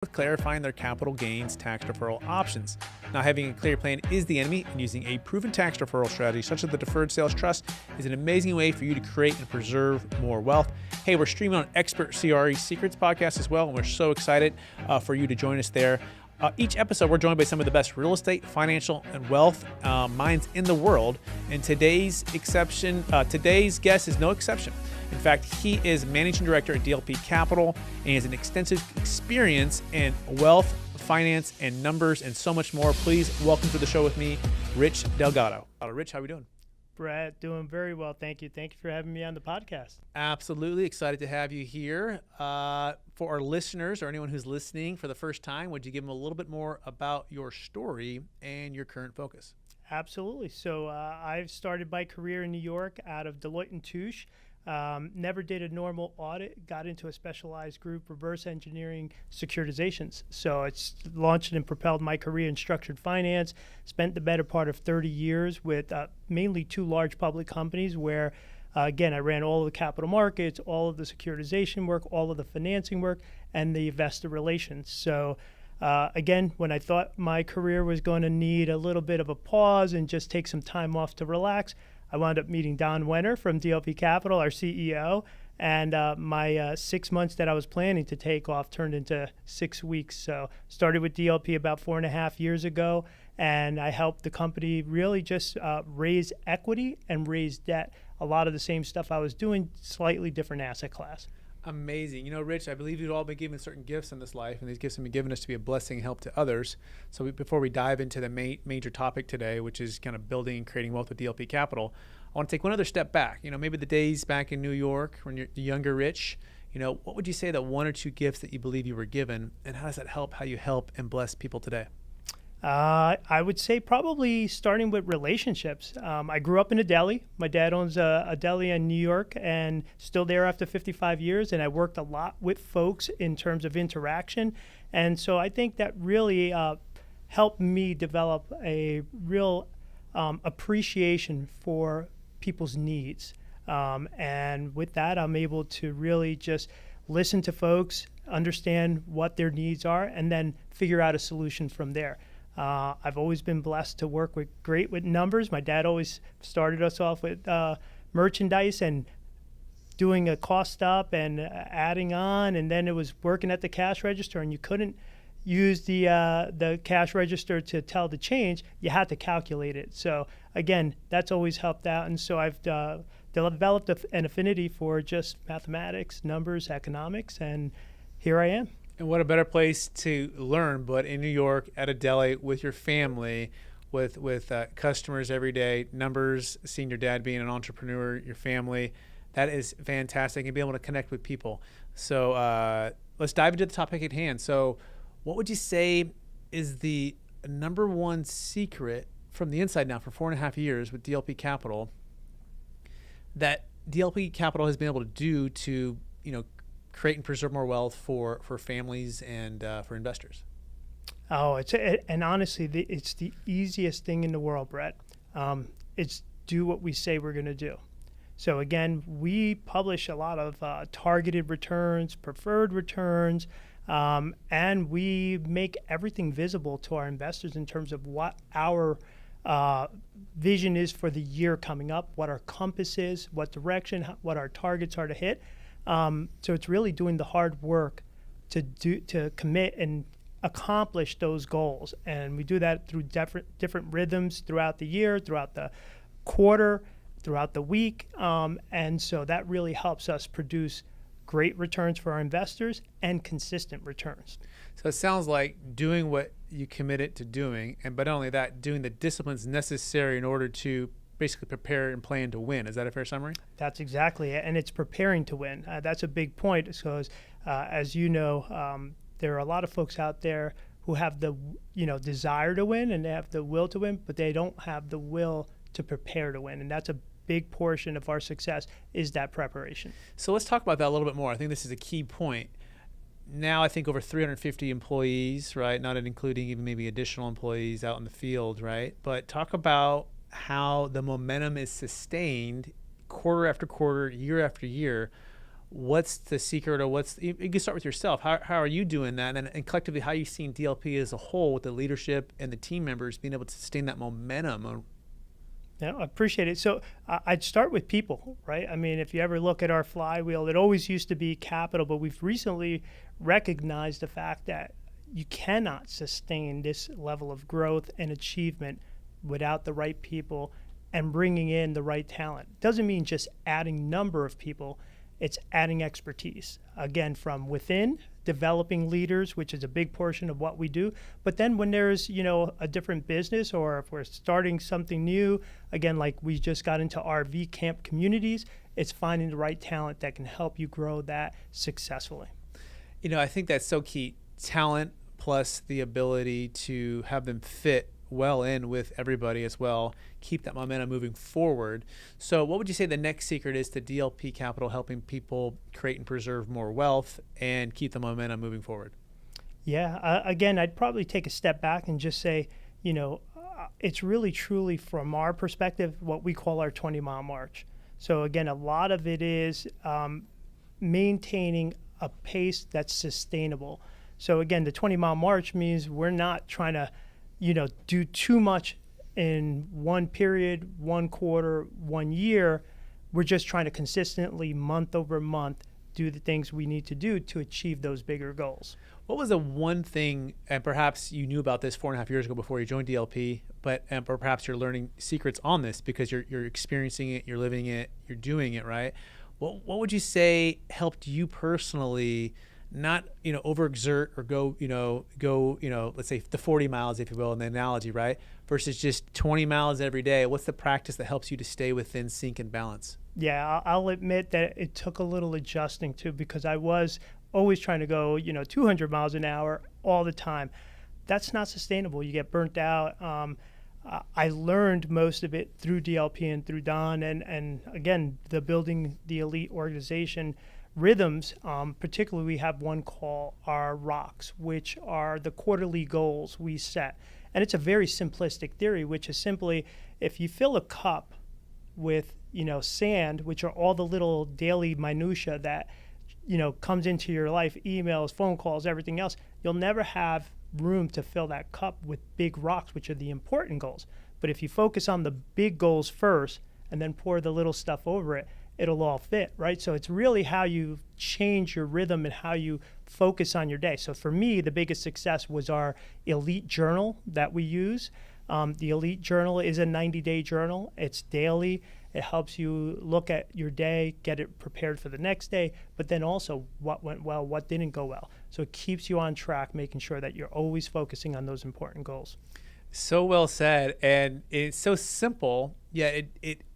with clarifying their capital gains tax deferral options. Now, having a clear plan is the enemy, and using a proven tax deferral strategy such as the Deferred Sales Trust is an amazing way for you to create and preserve more wealth. Hey, we're streaming on Expert CRE Secrets podcast as well, and we're so excited for you to join us there. Each episode, we're joined by some of the best real estate, financial, and wealth minds in the world. And today's guest is no exception. In fact, he is managing director at DLP Capital and he has an extensive experience in wealth, finance, and numbers, and so much more. Please welcome to the show with me, Rich Delgado. Rich, how are we doing? Brett, doing very well. Thank you. Thank you for having me on the podcast. Absolutely. Excited to have you here. For our listeners or anyone who's listening for the first time, would you give them a little bit more about your story and your current focus? Absolutely. So I've started my career in New York out of Deloitte & Touche. Never did a normal audit, got into a specialized group, reverse engineering securitizations. So it's launched and propelled my career in structured finance, spent the better part of 30 years with mainly two large public companies where, again, I ran all of the capital markets, all of the securitization work, all of the financing work, and the investor relations. So again, when I thought my career was going to need a little bit of a pause and just take some time off to relax, I wound up meeting Don Wenner from DLP Capital, our CEO, and my 6 months that I was planning to take off turned into 6 weeks. So started with DLP about 4.5 years ago, and I helped the company really just raise equity and raise debt. A lot of the same stuff I was doing, slightly different asset class. Amazing. You know, Rich, I believe we've all been given certain gifts in this life, and these gifts have been given us to be a blessing and help to others. So before we dive into the major topic today, which is kind of building and creating wealth with DLP Capital, I want to take one other step back. You know, maybe the days back in New York when you're the younger Rich, you know, what would you say that one or two gifts that you believe you were given, and how does that help how you help and bless people today? I would say probably starting with relationships. I grew up in a deli. My dad owns a deli in New York and still there after 55 years. And I worked a lot with folks in terms of interaction. And so I think that really helped me develop a real appreciation for people's needs. And with that, I'm able to really just listen to folks, understand what their needs are, and then figure out a solution from there. I've always been blessed to work with numbers. My dad always started us off with merchandise and doing a cost up and adding on, and then it was working at the cash register, and you couldn't use the cash register to tell the change. You had to calculate it. So again, that's always helped out, and so I've developed an affinity for just mathematics, numbers, economics, and here I am. And what a better place to learn, but in New York at a deli with your family, with customers every day, numbers, seeing your dad being an entrepreneur, your family, that is fantastic, and be able to connect with people. So let's dive into the topic at hand. So what would you say is the number one secret from the inside now for 4.5 years with DLP Capital that DLP Capital has been able to do to, you know, create and preserve more wealth for families and for investors? And honestly, it's the easiest thing in the world, Brett. It's do what we say we're going to do. So again, we publish a lot of targeted returns, preferred returns, and we make everything visible to our investors in terms of what our vision is for the year coming up, what our compass is, what direction, what our targets are to hit. So it's really doing the hard work to commit and accomplish those goals. And we do that through different rhythms throughout the year, throughout the quarter, throughout the week. And so that really helps us produce great returns for our investors and consistent returns. So it sounds like doing what you committed to doing, but not only that, doing the disciplines necessary in order to basically prepare and plan to win. Is that a fair summary? That's exactly it. And it's preparing to win. That's a big point because, as you know, there are a lot of folks out there who have the desire to win and they have the will to win, but they don't have the will to prepare to win. And that's a big portion of our success is that preparation. So let's talk about that a little bit more. I think this is a key point. Now I think over 350 employees, right? Not including even maybe additional employees out in the field, right? But talk about how the momentum is sustained quarter after quarter, year after year. what's the secret, or you can start with yourself. How are you doing that? And collectively, how are you seeing DLP as a whole with the leadership and the team members being able to sustain that momentum? Yeah, I appreciate it. So I'd start with people, right? I mean, if you ever look at our flywheel, it always used to be capital, but we've recently recognized the fact that you cannot sustain this level of growth and achievement without the right people and bringing in the right talent. Doesn't mean just adding number of people, it's adding expertise. Again, from within, developing leaders, which is a big portion of what we do. But then when there's, a different business, or if we're starting something new, again, like we just got into RV camp communities, it's finding the right talent that can help you grow that successfully. I think that's so key. Talent plus the ability to have them fit well in with everybody as well, keep that momentum moving forward. So what would you say the next secret is to DLP Capital helping people create and preserve more wealth and keep the momentum moving forward? Yeah, again, I'd probably take a step back and just say, it's really truly from our perspective what we call our 20-mile march. So again, a lot of it is maintaining a pace that's sustainable. So again, the 20-mile march means we're not trying to do too much in one period, one quarter, 1 year. We're just trying to consistently, month over month, do the things we need to do to achieve those bigger goals. What was the one thing, and perhaps you knew about this 4.5 years ago before you joined DLP, or perhaps you're learning secrets on this because you're experiencing it, you're living it, you're doing it, right? What would you say helped you personally not overexert or go let's say the 40 miles, if you will, in the analogy, right, versus just 20 miles every day? What's the practice that helps you to stay within sync and balance? Yeah, I'll admit that it took a little adjusting too, because I was always trying to go 200 miles an hour all the time. That's not sustainable. You get burnt out. I learned most of it through DLP and through Don, and again, the building the elite organization rhythms. Particularly, we have one called our rocks, which are the quarterly goals we set. And it's a very simplistic theory, which is simply, if you fill a cup with sand, which are all the little daily minutia that comes into your life, emails, phone calls, everything else, you'll never have room to fill that cup with big rocks, which are the important goals. But if you focus on the big goals first and then pour the little stuff over it, it'll all fit, right? So it's really how you change your rhythm and how you focus on your day. So for me, the biggest success was our elite journal that we use. The elite journal is a 90-day journal. It's daily. It helps you look at your day, get it prepared for the next day, but then also what went well, what didn't go well. So it keeps you on track, making sure that you're always focusing on those important goals. So well said. And it's so simple. Yeah,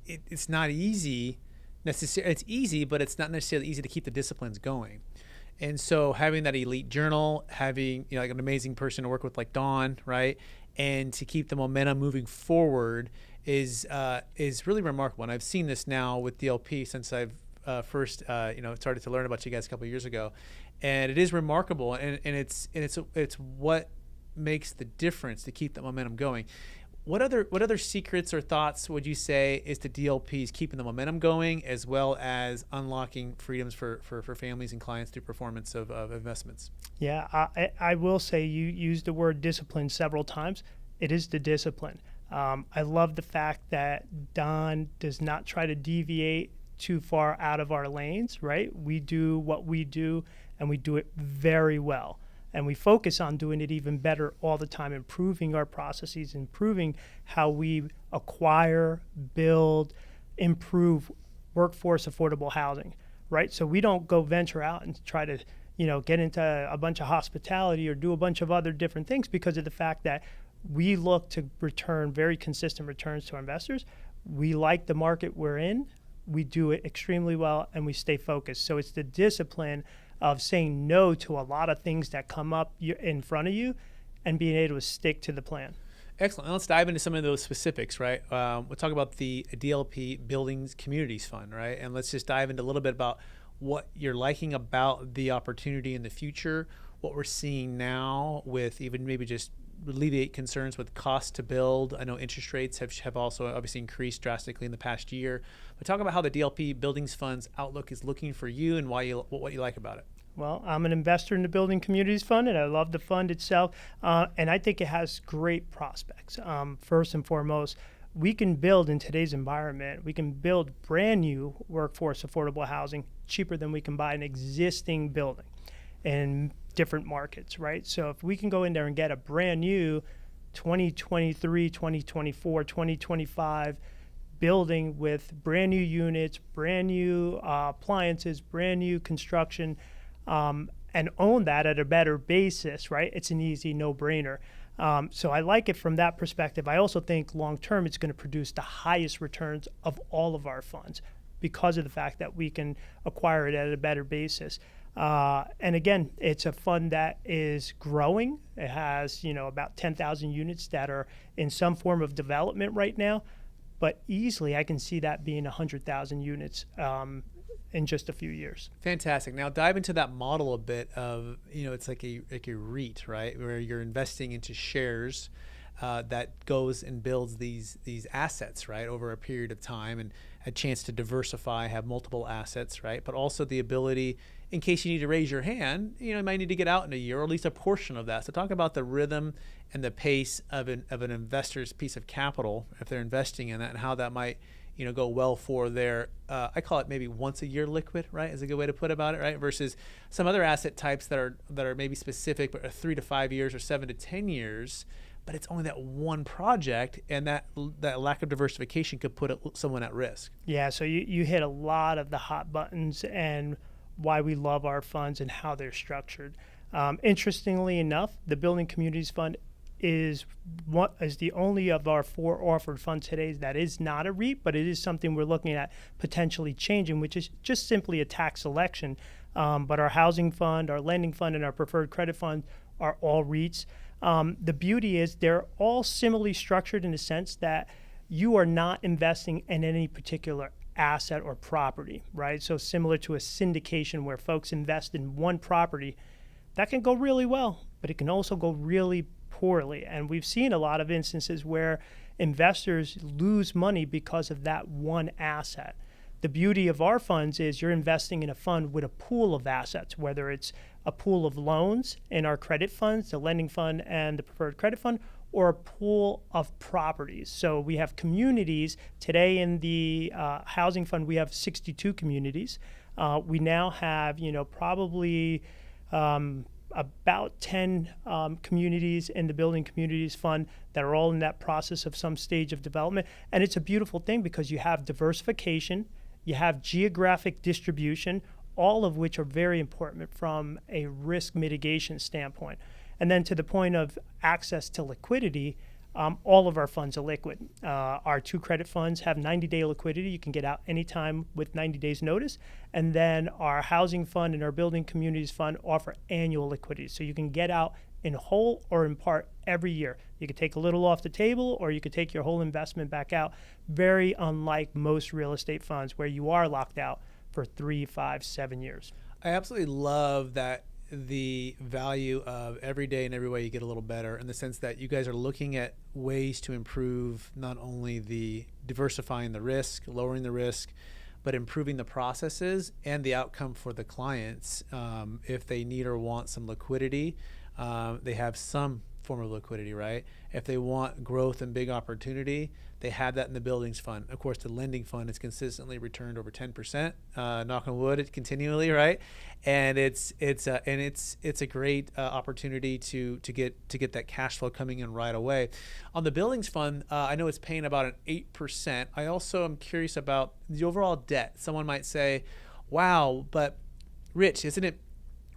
it's not easy. It's easy, but it's not necessarily easy to keep the disciplines going. And so having that elite journal, having like an amazing person to work with like Dawn, right, and to keep the momentum moving forward is really remarkable. And I've seen this now with DLP since I've first started to learn about you guys a couple of years ago, and it is remarkable. And it's what makes the difference to keep that momentum going. What other secrets or thoughts would you say is to DLPs keeping the momentum going, as well as unlocking freedoms for families and clients through performance of investments? Yeah, I will say you used the word discipline several times. It is the discipline. I love the fact that Don does not try to deviate too far out of our lanes, right? We do what we do, and we do it very well. And we focus on doing it even better all the time, improving our processes, improving how we acquire, build, improve workforce affordable housing, right? So we don't go venture out and try to, get into a bunch of hospitality or do a bunch of other different things, because of the fact that we look to return very consistent returns to our investors. We like the market we're in. We do it extremely well, and we stay focused. So it's the discipline of saying no to a lot of things that come up in front of you and being able to stick to the plan. Excellent. Let's dive into some of those specifics, right? We'll talk about the DLP Buildings Communities Fund, right? And let's just dive into a little bit about what you're liking about the opportunity in the future, what we're seeing now with even maybe just alleviate concerns with cost to build? I know interest rates have also obviously increased drastically in the past year, but talk about how the DLP Buildings Fund's outlook is looking for you and what you like about it. Well, I'm an investor in the Building Communities Fund, and I love the fund itself, and I think it has great prospects. First and foremost, we can build in today's environment. We can build brand new workforce affordable housing cheaper than we can buy an existing building in different markets, right? So if we can go in there and get a brand new 2023, 2024, 2025 building with brand new units, brand new appliances, brand new construction, and own that at a better basis, right? It's an easy no-brainer. So I like it from that perspective. I also think long-term it's going to produce the highest returns of all of our funds because of the fact that we can acquire it at a better basis. And again, it's a fund that is growing. It has, about 10,000 units that are in some form of development right now, but easily I can see that being 100,000 units in just a few years. Fantastic. Now dive into that model a bit of, it's like a REIT, right? Where you're investing into shares that goes and builds these assets, right, over a period of time, and a chance to diversify, have multiple assets, right? But also the ability, in case you need to raise your hand, you might need to get out in a year, or at least a portion of that. So talk about the rhythm and the pace of an investor's piece of capital, if they're investing in that, and how that might go well for their, I call it maybe once a year liquid, right? Is a good way to put about it, right? Versus some other asset types that are maybe specific, but are 3 to 5 years or 7 to 10 years, but it's only that one project, and that lack of diversification could put someone at risk. Yeah, so you hit a lot of the hot buttons and why we love our funds and how they're structured. Interestingly enough, the Building Communities Fund is the only of our 4 offered funds today that is not a REIT, but it is something we're looking at potentially changing, which is just simply a tax election. But our housing fund, our lending fund, and our preferred credit fund are all REITs. The beauty is they're all similarly structured in the sense that you are not investing in any particular asset or property, right? So similar to a syndication where folks invest in one property, that can go really well, but it can also go really poorly. And we've seen a lot of instances where investors lose money because of that one asset. The beauty of our funds is you're investing in a fund with a pool of assets, whether it's a pool of loans in our credit funds, the lending fund and the preferred credit fund, or a pool of properties. So we have communities. Today in the housing fund, we have 62 communities. We now have, probably about 10 communities in the Building Communities Fund that are all in that process of some stage of development. And it's a beautiful thing because you have diversification, you have geographic distribution, all of which are very important from a risk mitigation standpoint. And then to the point of access to liquidity, all of our funds are liquid. Our 2 credit funds have 90-day liquidity. You can get out anytime with 90 days notice. And then our housing fund and our Building Communities Fund offer annual liquidity. So you can get out in whole or in part every year. You could take a little off the table, or you could take your whole investment back out. Very unlike most real estate funds where you are locked out for 3, 5, 7 years. I absolutely love that the value of every day and every way you get a little better, in the sense that you guys are looking at ways to improve not only the diversifying the risk, lowering the risk, but improving the processes and the outcome for the clients. If they need or want some liquidity, they have some form of liquidity, right? If they want growth and big opportunity, they have that in the buildings fund. Of course, the lending fund has consistently returned over 10%. Knock on wood, continually, right? And it's a great opportunity to get that cash flow coming in right away. On the buildings fund, I know it's paying about an 8%. I also am curious about the overall debt. Someone might say, "Wow, but Rich, isn't it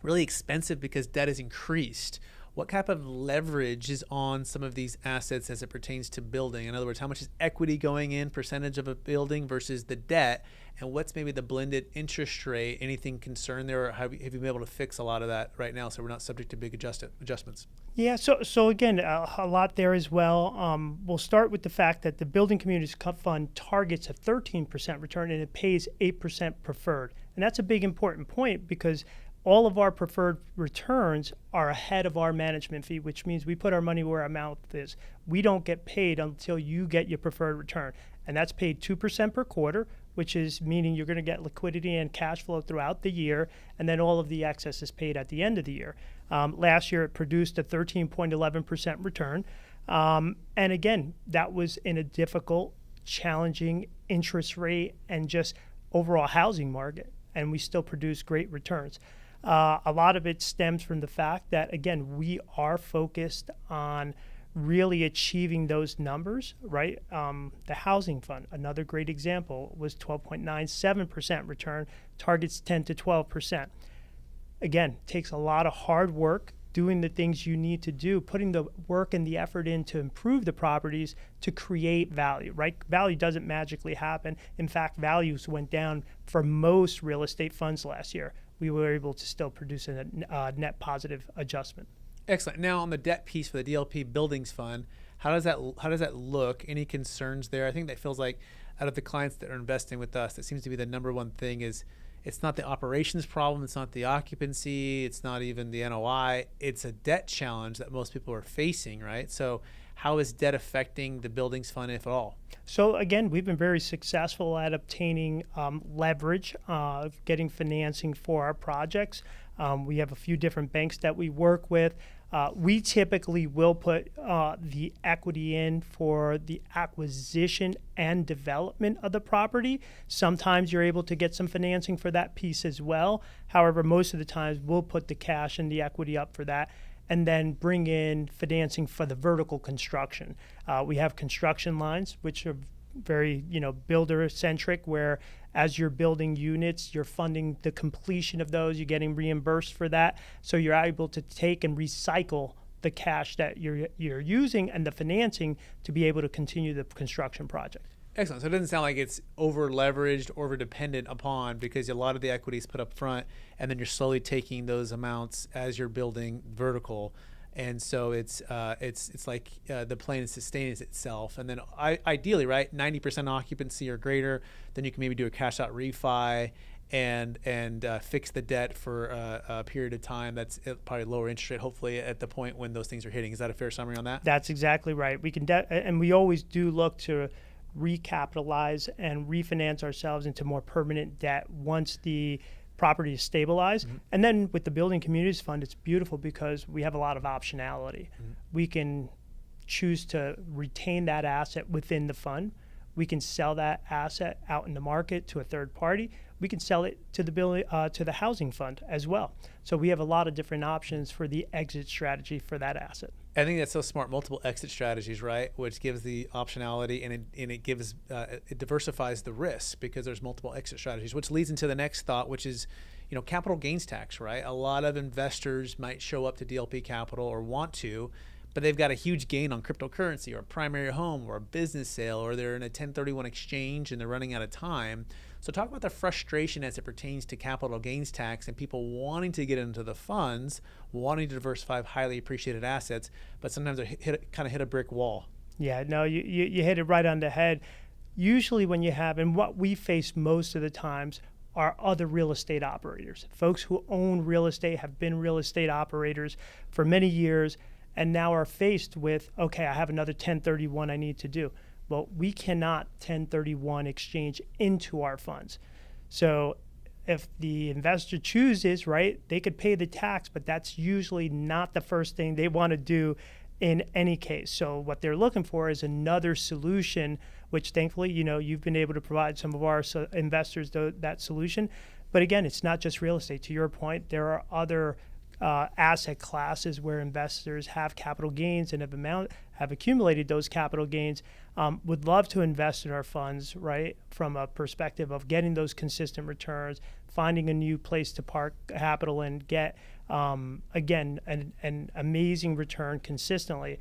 really expensive because debt has increased?" What type of leverage is on some of these assets as it pertains to building? In other words, how much is equity going in, percentage of a building versus the debt? And what's maybe the blended interest rate? Anything concerned there? Or have you been able to fix a lot of that right now so we're not subject to big adjustments? Yeah, so again, a lot there as well. We'll start with the fact that the Building Communities Fund targets a 13% return and it pays 8% preferred. And that's a big important point because all of our preferred returns are ahead of our management fee, which means we put our money where our mouth is. We don't get paid until you get your preferred return. And that's paid 2% per quarter, which is meaning you're going to get liquidity and cash flow throughout the year, and then all of the excess is paid at the end of the year. Last year, it produced a 13.11% return. And again, that was in a difficult, challenging interest rate and just overall housing market, and we still produce great returns. A lot of it stems from the fact that, again, we are focused on really achieving those numbers, right? The housing fund, another great example, was 12.97% return, targets 10 to 12%. Again, takes a lot of hard work, doing the things you need to do, putting the work and the effort in to improve the properties to create value, right? Value doesn't magically happen. In fact, values went down for most real estate funds last year. We were able to still produce a net positive adjustment. Excellent. Now on the debt piece for the DLP Buildings Fund, how does that look? Any concerns there? I think that feels like out of the clients that are investing with us, that seems to be the number one thing is it's not the operations problem, it's not the occupancy, it's not even the NOI, it's a debt challenge that most people are facing, right? So how is debt affecting the Buildings Fund, if at all? So again, we've been very successful at obtaining leverage, getting financing for our projects. We have a few different banks that we work with. We typically will put the equity in for the acquisition and development of the property. Sometimes you're able to get some financing for that piece as well. However, most of the times we'll put the cash and the equity up for that and then bring in financing for the vertical construction. We have construction lines, which are very, builder-centric, where as you're building units, you're funding the completion of those, you're getting reimbursed for that. So you're able to take and recycle the cash that you're using and the financing to be able to continue the construction project. Excellent. So it doesn't sound like it's over-leveraged or over-dependent upon, because a lot of the equity is put up front, and then you're slowly taking those amounts as you're building vertical. And so it's like the plane sustains itself. And then ideally, right, 90% occupancy or greater, then you can maybe do a cash out refi and fix the debt for a period of time that's probably lower interest rate, hopefully at the point when those things are hitting. Is that a fair summary on that? That's exactly right. We can and we always do look to recapitalize and refinance ourselves into more permanent debt once the property is stabilized. Mm-hmm. And then with the Building Communities Fund, it's beautiful because we have a lot of optionality. Mm-hmm. We can choose to retain that asset within the fund. We can sell that asset out in the market to a third party. We can sell it to the housing fund as well. So we have a lot of different options for the exit strategy for that asset. I think that's so smart. Multiple exit strategies, right? Which gives the optionality, and it gives it diversifies the risk because there's multiple exit strategies. Which leads into the next thought, which is, capital gains tax, right? A lot of investors might show up to DLP Capital or want to, but they've got a huge gain on cryptocurrency or a primary home or a business sale, or they're in a 1031 exchange and they're running out of time. So talk about the frustration as it pertains to capital gains tax and people wanting to get into the funds, wanting to diversify highly appreciated assets, but sometimes they kind of hit a brick wall. Yeah, no, you hit it right on the head. Usually when you have, and what we face most of the times, are other real estate operators. Folks who own real estate, have been real estate operators for many years, and now are faced with, okay, I have another 1031 I need to do. Well, we cannot 1031 exchange into our funds. So if the investor chooses, right, they could pay the tax, but that's usually not the first thing they want to do in any case. So what they're looking for is another solution, which thankfully, you've been able to provide some of our investors that solution. But again, it's not just real estate. To your point, there are other asset classes where investors have capital gains and have accumulated those capital gains, would love to invest in our funds, right, from a perspective of getting those consistent returns, finding a new place to park capital and get, again, an amazing return consistently.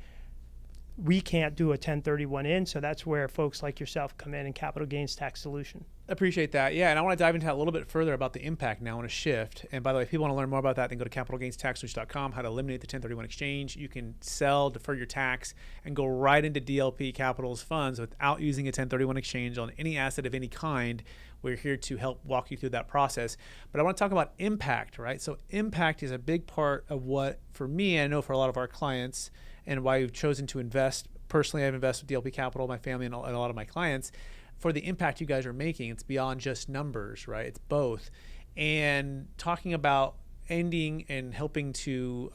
We can't do a 1031 in, so that's where folks like yourself come in and capital gains tax solution. Appreciate that. Yeah, and I want to dive into that a little bit further about the impact now on a shift. And by the way, if people want to learn more about that, then go to capitalgainstaxsolutions.com, how to eliminate the 1031 exchange. You can sell, defer your tax, and go right into DLP Capital's funds without using a 1031 exchange on any asset of any kind. We're here to help walk you through that process. But I want to talk about impact, right? So impact is a big part of what, for me, I know for a lot of our clients, and why we've chosen to invest. Personally, I've invested with DLP Capital, my family, and a lot of my clients. For the impact you guys are making, it's beyond just numbers, right? It's both. And talking about ending and helping to,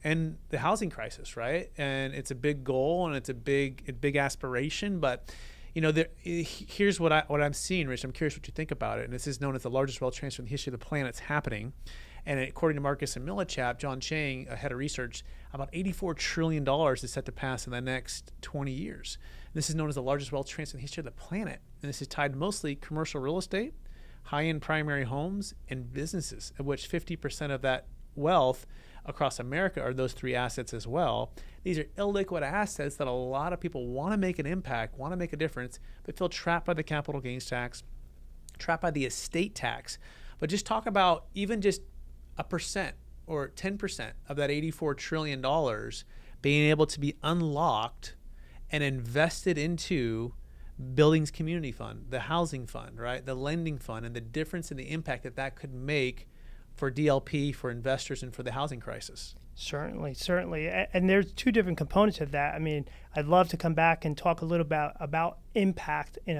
end the housing crisis, right? And it's a big goal and it's a big aspiration. But, here's what I'm seeing, Rich. I'm curious what you think about it. And this is known as the largest wealth transfer in the history of the planet. It's happening. And according to Marcus and Millichap, John Chang, head of research, about $84 trillion is set to pass in the next 20 years. This is known as the largest wealth transfer in the history of the planet. And this is tied mostly commercial real estate, high-end primary homes, and businesses, of which 50% of that wealth across America are those three assets as well. These are illiquid assets that a lot of people want to make an impact, want to make a difference, but feel trapped by the capital gains tax, trapped by the estate tax. But just talk about even just a percent or 10% of that $84 trillion being able to be unlocked and invested into Buildings Community Fund, the housing fund, right? The lending fund, and the difference in the impact that could make for DLP, for investors, and for the housing crisis. Certainly. And there's two different components of that. I mean, I'd love to come back and talk a little about impact in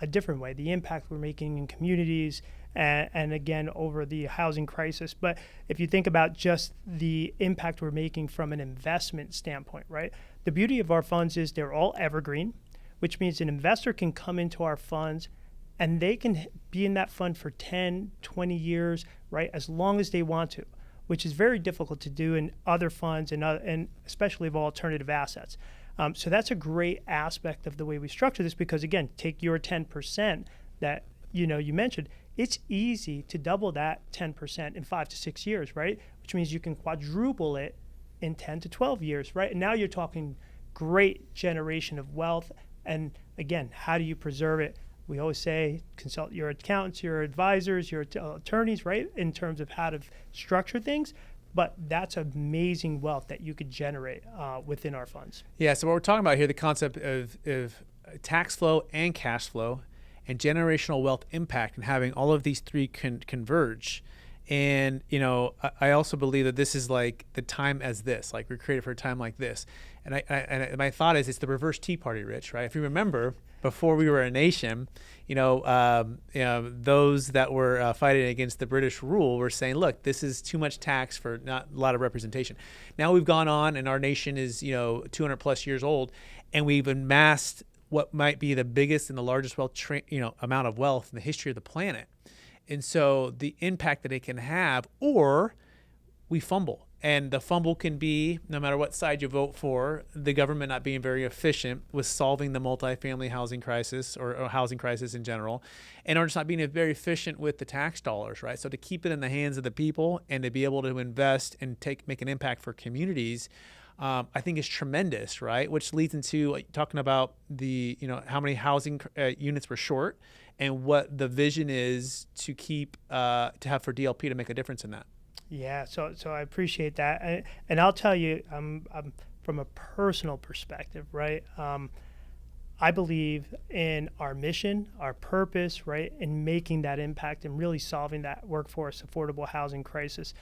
a different way, the impact we're making in communities, and again, over the housing crisis. But if you think about just the impact we're making from an investment standpoint, right? The beauty of our funds is they're all evergreen, which means an investor can come into our funds and they can be in that fund for 10, 20 years, right? As long as they want to, which is very difficult to do in other funds and especially of alternative assets. So that's a great aspect of the way we structure this, because again, take your 10% that you mentioned. It's easy to double that 10% in 5 to 6 years, right? Which means you can quadruple it in 10 to 12 years, right? And now you're talking great generation of wealth. And again, how do you preserve it? We always say consult your accountants, your advisors, your attorneys, right? In terms of how to structure things. But that's amazing wealth that you could generate within our funds. Yeah, so what we're talking about here, the concept of tax flow and cash flow and generational wealth impact, and having all of these three converge. And, I also believe that this is like the time as this, like we're created for a time like this. And my thought is it's the reverse Tea Party, Rich, right? If you remember, before we were a nation, those that were fighting against the British rule were saying, look, this is too much tax for not a lot of representation. Now we've gone on and our nation is, 200 plus years old, and we've amassed what might be the biggest and the largest amount of wealth in the history of the planet. And so the impact that it can have, or we fumble. And the fumble can be, no matter what side you vote for, the government not being very efficient with solving the multifamily housing crisis or housing crisis in general, and or just not being very efficient with the tax dollars, right? So to keep it in the hands of the people and to be able to invest and make an impact for communities, I think is tremendous, right? Which leads into talking about the, how many housing units we're short and what the vision is to keep, to have for DLP to make a difference in that. Yeah, so I appreciate that, and I'll tell you, I'm from a personal perspective, right? I believe in our mission, our purpose, right, in making that impact and really solving that workforce affordable housing crisis.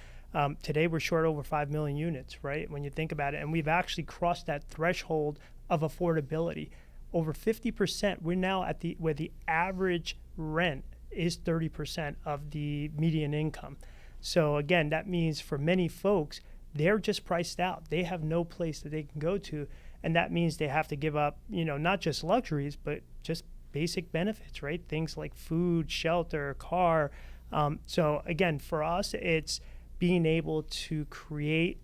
Today we're short over 5 million units, right? When you think about it, and we've actually crossed that threshold of affordability. Over 50%. We're now where the average rent is 30% of the median income. So again, that means for many folks, they're just priced out. They have no place that they can go to. And that means they have to give up, not just luxuries, but just basic benefits, right? Things like food, shelter, car. So again, for us, it's being able to create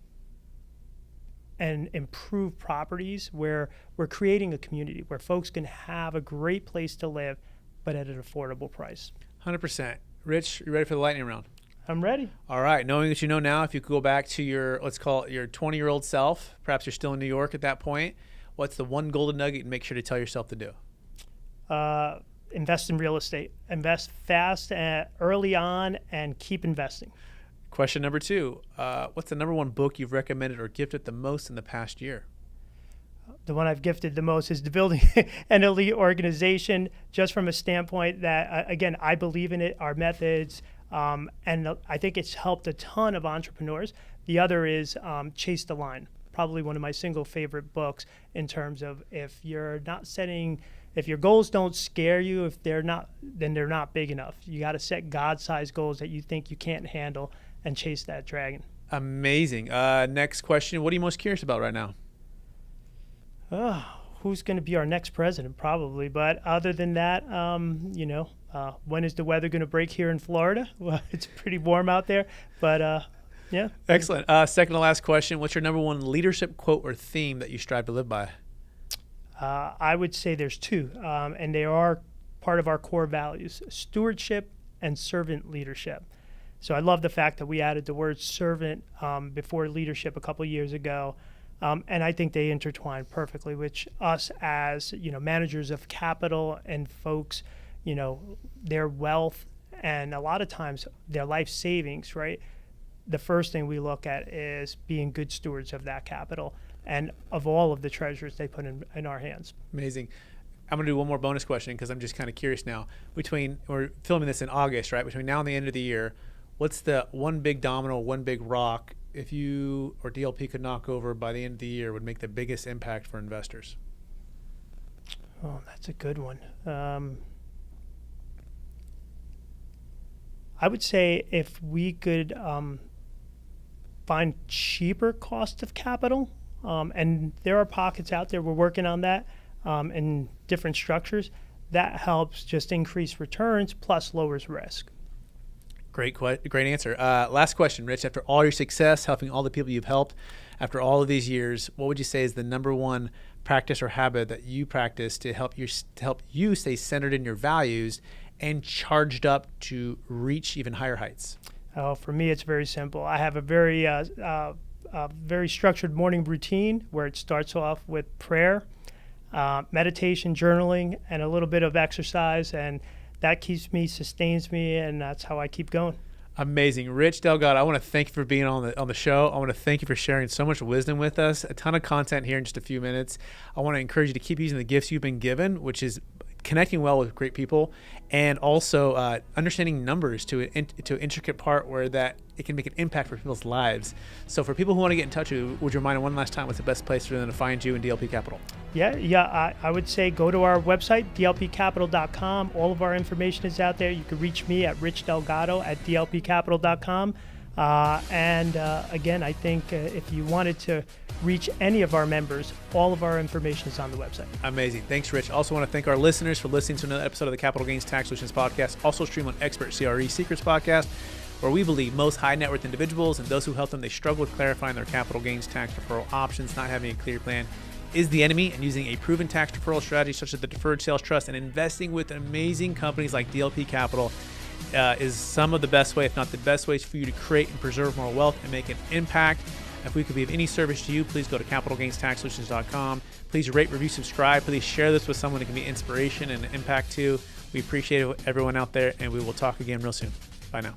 and improve properties where we're creating a community where folks can have a great place to live, but at an affordable price. 100%. Rich, you ready for the lightning round? I'm ready. All right. Knowing that you know now, if you could go back to your, let's call it your 20-year-old self, perhaps you're still in New York at that point, what's the one golden nugget and make sure to tell yourself to do? invest in real estate. Invest fast early on and keep investing. Question number 2. What's the number one book you've recommended or gifted the most in the past year? The one I've gifted the most is the Building an Elite Organization, just from a standpoint that, again, I believe in it, our methods, and I think it's helped a ton of entrepreneurs. The other is Chase the Line, probably one of my single favorite books in terms of if your goals don't scare you, then they're not big enough. You got to set God-sized goals that you think you can't handle and chase that dragon. Amazing. Next question. What are you most curious about right now? Who's going to be our next president? Probably. But other than that, when is the weather going to break here in Florida? Well, it's pretty warm out there, but yeah. Excellent. Second to last question. What's your number one leadership quote or theme that you strive to live by? I would say there's 2, and they are part of our core values: stewardship and servant leadership. So I love the fact that we added the word servant before leadership a couple years ago. And I think they intertwine perfectly, which us as, managers of capital and folks, their wealth and a lot of times their life savings, right? The first thing we look at is being good stewards of that capital and of all of the treasures they put in our hands. Amazing. I'm going to do one more bonus question because I'm just kind of curious now. We're filming this in August, right? Between now and the end of the year, what's the one big domino, one big rock if you or DLP could knock over by the end of the year would make the biggest impact for investors? Oh, that's a good one. I would say if we could find cheaper cost of capital, and there are pockets out there, we're working on that in different structures, that helps just increase returns plus lowers risk. Great answer. Last question, Rich. After all your success, helping all the people you've helped, after all of these years, what would you say is the number one practice or habit that you practice to help you stay centered in your values and charged up to reach even higher heights? For me, it's very simple. I have a very structured morning routine where it starts off with prayer, meditation, journaling, and a little bit of exercise, and that keeps me, sustains me, and that's how I keep going. Amazing. Rich Delgado, I want to thank you for being on the show. I want to thank you for sharing so much wisdom with us. A ton of content here in just a few minutes. I want to encourage you to keep using the gifts you've been given, which is connecting well with great people, and also understanding numbers to an intricate part where that it can make an impact for people's lives. So for people who want to get in touch with you, would you remind one last time what's the best place for them to find you in DLP Capital? Yeah. I would say go to our website, dlpcapital.com. All of our information is out there. You can reach me at richdelgado@dlpcapital.com. Again, I think if you wanted to reach any of our members, all of our information is on the website. Amazing. Thanks, Rich. Also want to thank our listeners for listening to another episode of the Capital Gains Tax Solutions Podcast, also streamed on Expert CRE Secrets Podcast, where we believe most high net worth individuals and those who help them, they struggle with clarifying their capital gains tax deferral options, not having a clear plan is the enemy, and using a proven tax deferral strategy such as the deferred sales trust and investing with amazing companies like DLP Capital is some of the best way, if not the best ways for you to create and preserve more wealth and make an impact. If we could be of any service to you, please go to capitalgainstaxsolutions.com. Please rate, review, subscribe. Please share this with someone who can be inspiration and impact to. We appreciate everyone out there, and we will talk again real soon. Bye now.